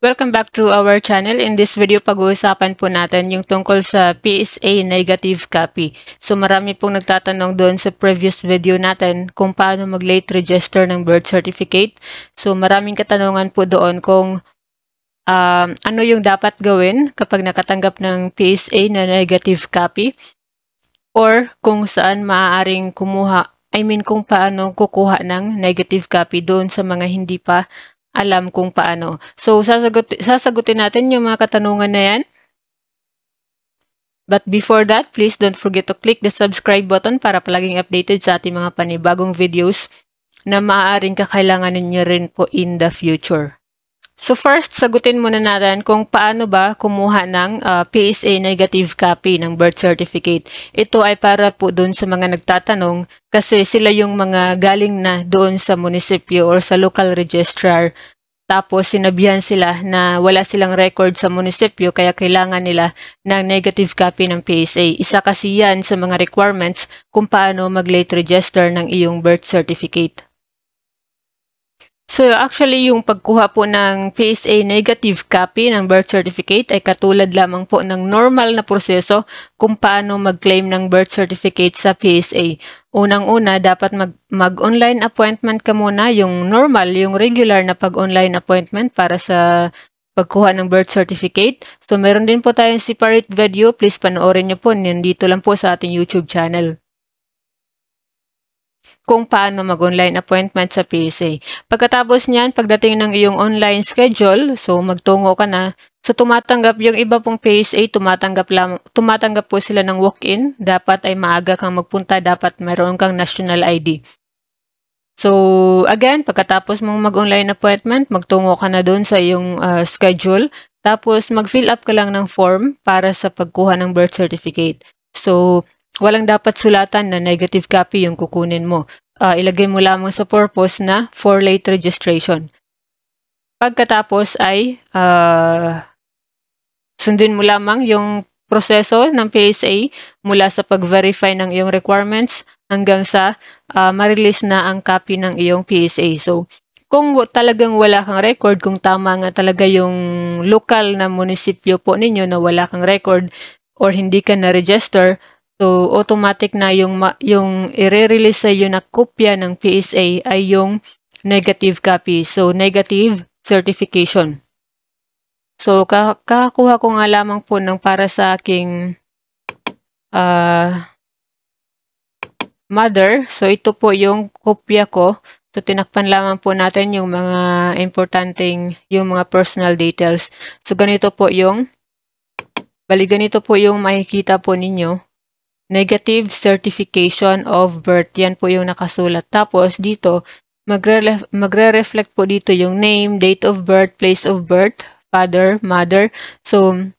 Welcome back to our channel. In this video, pag-uusapan po natin yung tungkol sa PSA negative copy. So marami pong nagtatanong doon sa previous video natin kung paano mag-late register ng birth certificate. So maraming katanungan po doon kung ano yung dapat gawin kapag nakatanggap ng PSA na negative copy or kung saan maaaring kumuha, kung paano kukuha ng negative copy doon sa mga hindi pa alam kung paano. So, sasagutin natin yung mga katanungan na yan. But before that, please don't forget to click the subscribe button para palaging updated sa ating mga panibagong videos na maaaring kakailanganin nyo rin po in the future. So first, sagutin muna natin kung paano ba kumuha ng PSA negative copy ng birth certificate. Ito ay para po doon sa mga nagtatanong kasi sila yung mga galing na doon sa munisipyo or sa local registrar. Tapos sinabihan sila na wala silang record sa munisipyo kaya kailangan nila ng negative copy ng PSA. Isa kasi yan sa mga requirements kung paano mag-late register ng iyong birth certificate. So actually yung pagkuha po ng PSA negative copy ng birth certificate ay katulad lamang po ng normal na proseso kung paano mag-claim ng birth certificate sa PSA. Unang-una, dapat mag-online appointment ka muna, yung normal, yung regular na pag-online appointment para sa pagkuha ng birth certificate. So meron din po tayong separate video, please panoorin niyo po, nandito lang po sa ating YouTube channel kung paano mag-online appointment sa PSA. Pagkatapos niyan, pagdating ng iyong online schedule, so magtungo ka na. So tumatanggap yung iba pong PSA, tumatanggap po sila ng walk-in. Dapat ay maaga kang magpunta, dapat mayroon kang national ID. So again, pagkatapos mong mag-online appointment, magtungo ka na doon sa iyong schedule. Tapos mag-fill up ka lang ng form para sa pagkuha ng birth certificate. So walang dapat sulatan na negative copy yung kukunin mo. Ilagay mo lamang sa purpose na for late registration. Pagkatapos ay sundin mo lamang yung proseso ng PSA mula sa pag-verify ng iyong requirements hanggang sa ma-release na ang copy ng iyong PSA. So, kung talagang wala kang record, kung tama nga talaga yung local na munisipyo po ninyo na wala kang record or hindi ka na-register, so, automatic na yung i-release sa iyo na kopya ng PSA ay yung negative copy. So, negative certification. So, kakakuha ko nga lamang po ng para sa aking mother. So, ito po yung kopya ko. So, tinakpan lamang po natin yung mga yung mga personal details. So, ganito po yung makikita po ninyo. Negative certification of birth. Yan po yung nakasulat. Tapos dito, magre-reflect po dito yung name, date of birth, place of birth, father, mother. So,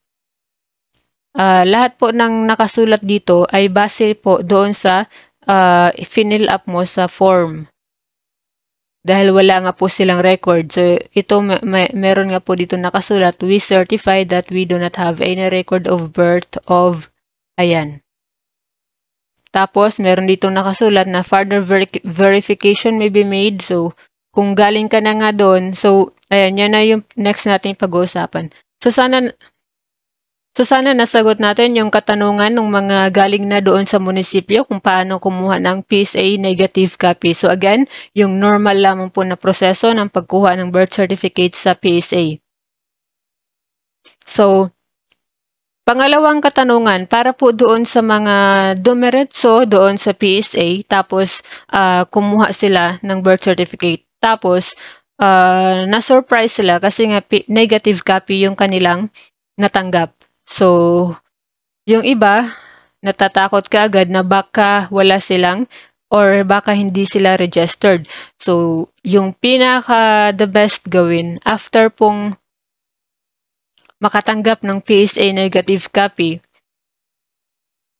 lahat po ng nakasulat dito ay base po doon sa fill up mo sa form. Dahil wala nga po silang record. So, ito meron nga po dito nakasulat, we certify that we do not have any record of birth of, ayan. Tapos, meron dito nakasulat na further verification may be made. So, kung galing ka na nga doon, so, ayan, yan na yung next natin pag-uusapan. So, sana nasagot natin yung katanungan ng mga galing na doon sa munisipyo kung paano kumuha ng PSA negative copy. So, again, yung normal lamang po na proseso ng pagkuha ng birth certificate sa PSA. So, pangalawang katanungan, para po doon sa mga dumiretso doon sa PSA, tapos kumuha sila ng birth certificate. Tapos, na-surprise sila kasi nga negative copy yung kanilang natanggap. So, yung iba, natatakot ka agad na baka wala silang or baka hindi sila registered. So, yung the best gawin, after pong makatanggap ng PSA negative copy.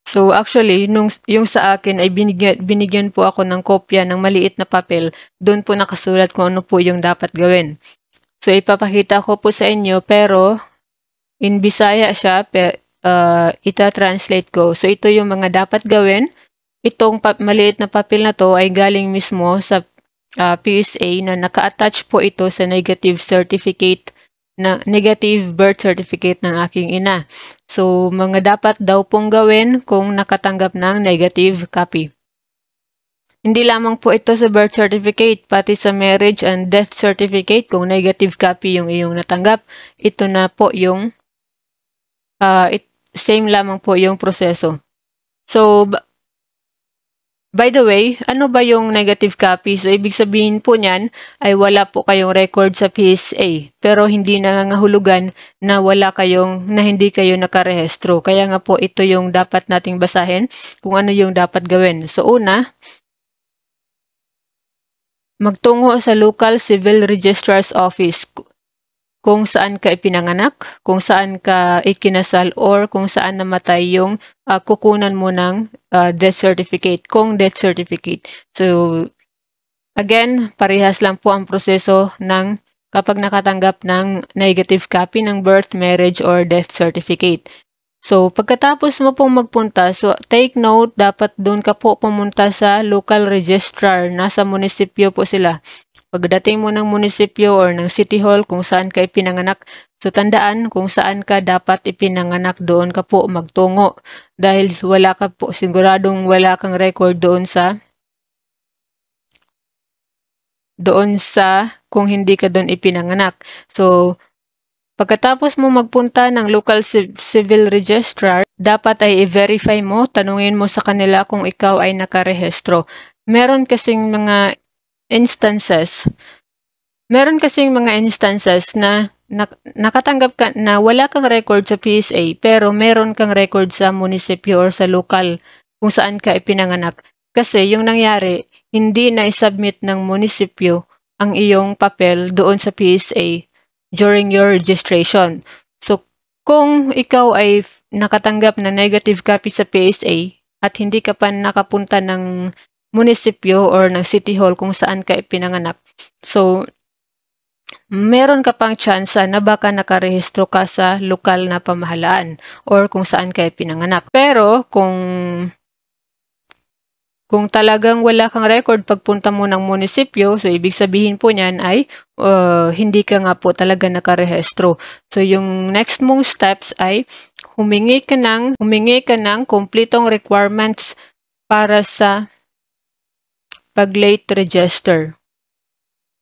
So actually, yung sa akin ay binigyan po ako ng kopya ng maliit na papel. Doon po nakasulat kung ano po yung dapat gawin. So ipapakita ko po sa inyo pero in Bisaya siya, ita-translate ko. So ito yung mga dapat gawin. Itong maliit na papel na to ay galing mismo sa PSA na naka-attach po ito sa negative certificate na negative birth certificate ng aking ina. So, mga dapat daw pong gawin kung nakatanggap ng negative copy. Hindi lamang po ito sa birth certificate, pati sa marriage and death certificate, kung negative copy yung iyong natanggap, ito na po yung same lamang po yung proseso. So, by the way, ano ba yung negative copy? So, ibig sabihin po niyan ay wala po kayong record sa PSA, pero hindi nangangahulugan na hindi kayo nakarehistro. Kaya nga po, ito yung dapat nating basahin kung ano yung dapat gawin. So, una, magtungo sa local civil registrar's office kung saan ka ipinanganak, kung saan ka ikinasal, or kung saan namatay yung kukunan mo ng death certificate, kung death certificate. So, again, parehas lang po ang proseso ng kapag nakatanggap ng negative copy ng birth, marriage, or death certificate. So, pagkatapos mo pong magpunta, so take note, dapat doon ka po pumunta sa local registrar. Nasa munisipyo po sila. Pagdating mo ng munisipyo or ng city hall kung saan ka ipinanganak, so tandaan kung saan ka dapat ipinanganak, doon ka po magtungo. Dahil siguradong wala kang record doon sa kung hindi ka doon ipinanganak. So, pagkatapos mo magpunta ng local civil registrar, dapat ay i-verify mo, tanungin mo sa kanila kung ikaw ay nakarehistro. Meron kasing mga instances na nakatanggap ka na wala kang record sa PSA pero meron kang record sa munisipyo or sa local kung saan ka ipinanganak. Kasi yung nangyari, hindi na i-submit ng munisipyo ang iyong papel doon sa PSA during your registration. So, kung ikaw ay nakatanggap na negative copy sa PSA at hindi ka pa nakapunta ng munisipyo or ng city hall kung saan ka ipinanganak, so, meron ka pang tsansa na baka nakarehistro ka sa lokal na pamahalaan or kung saan ka ipinanganak. Pero, kung talagang wala kang record pagpunta mo ng munisipyo, so ibig sabihin po niyan ay hindi ka nga po talaga nakarehistro. So yung next mong steps ay humingi ka ng kumpletong requirements para sa pag-late register.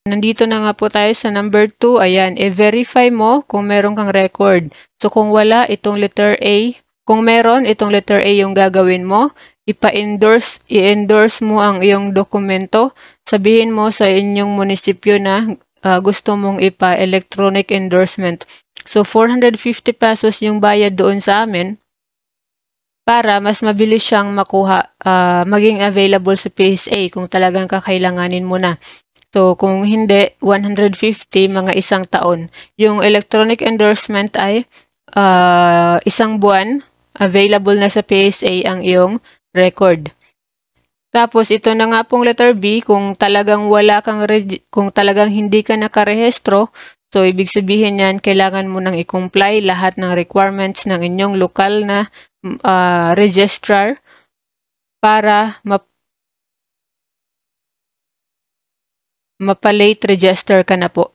Nandito na nga po tayo sa number 2. Ayan, i-verify mo kung meron kang record. So kung wala, itong letter A. Kung meron, itong letter A yung gagawin mo. I-endorse mo ang iyong dokumento. Sabihin mo sa inyong munisipyo na gusto mong ipa-electronic endorsement. So 450 pesos yung bayad doon sa amin para mas mabilis siyang makuha, maging available sa PSA kung talagang kakailanganin mo na. So kung hindi, 150 mga isang taon. Yung electronic endorsement ay isang buwan, available na sa PSA ang iyong record. Tapos ito na nga pong letter B, kung talagang hindi ka nakarehistro, so ibig sabihin yan, kailangan mo nang i-comply lahat ng requirements ng inyong lokal na registrar para mapa-late register ka na po.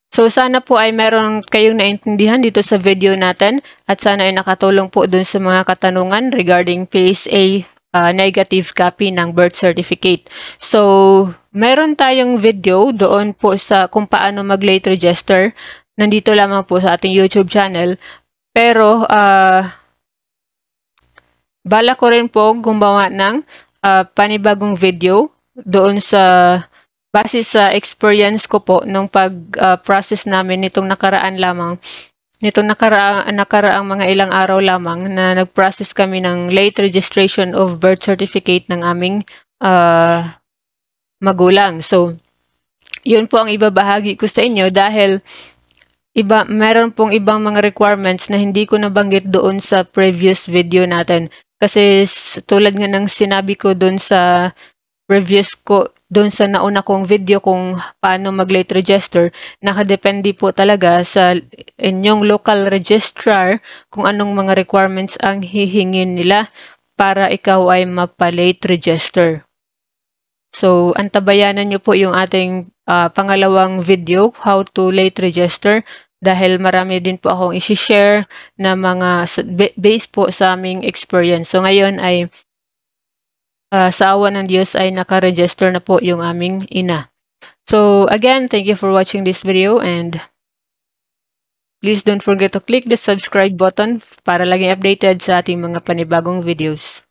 So sana po ay meron kayong naintindihan dito sa video natin at sana ay nakatulong po dun sa mga katanungan regarding PSA negative copy ng birth certificate. So meron tayong video doon po sa kung paano mag-late register. Nandito lamang po sa ating YouTube channel. Pero bala ko rin po gumawa ng panibagong video doon sa base sa experience ko po nung pag-process namin nitong nakaraang mga ilang araw lamang na nag-process kami ng late registration of birth certificate ng aming magulang. So, yun po ang ibabahagi ko sa inyo dahil meron pong ibang mga requirements na hindi ko nabanggit doon sa previous video natin. Kasi tulad nga ng sinabi ko doon sa doon sa nauna kong video kung paano mag-late register, nakadepende po talaga sa inyong local registrar kung anong mga requirements ang hihingin nila para ikaw ay mapa-late register. So, antabayanan nyo po yung ating pangalawang video, how to late register. dahil marami din po akong i-share na mga based po sa aming experience. So ngayon ay sa awa ng Diyos ay naka-register na po yung aming ina. So again, thank you for watching this video and please don't forget to click the subscribe button para laging updated sa ating mga panibagong videos.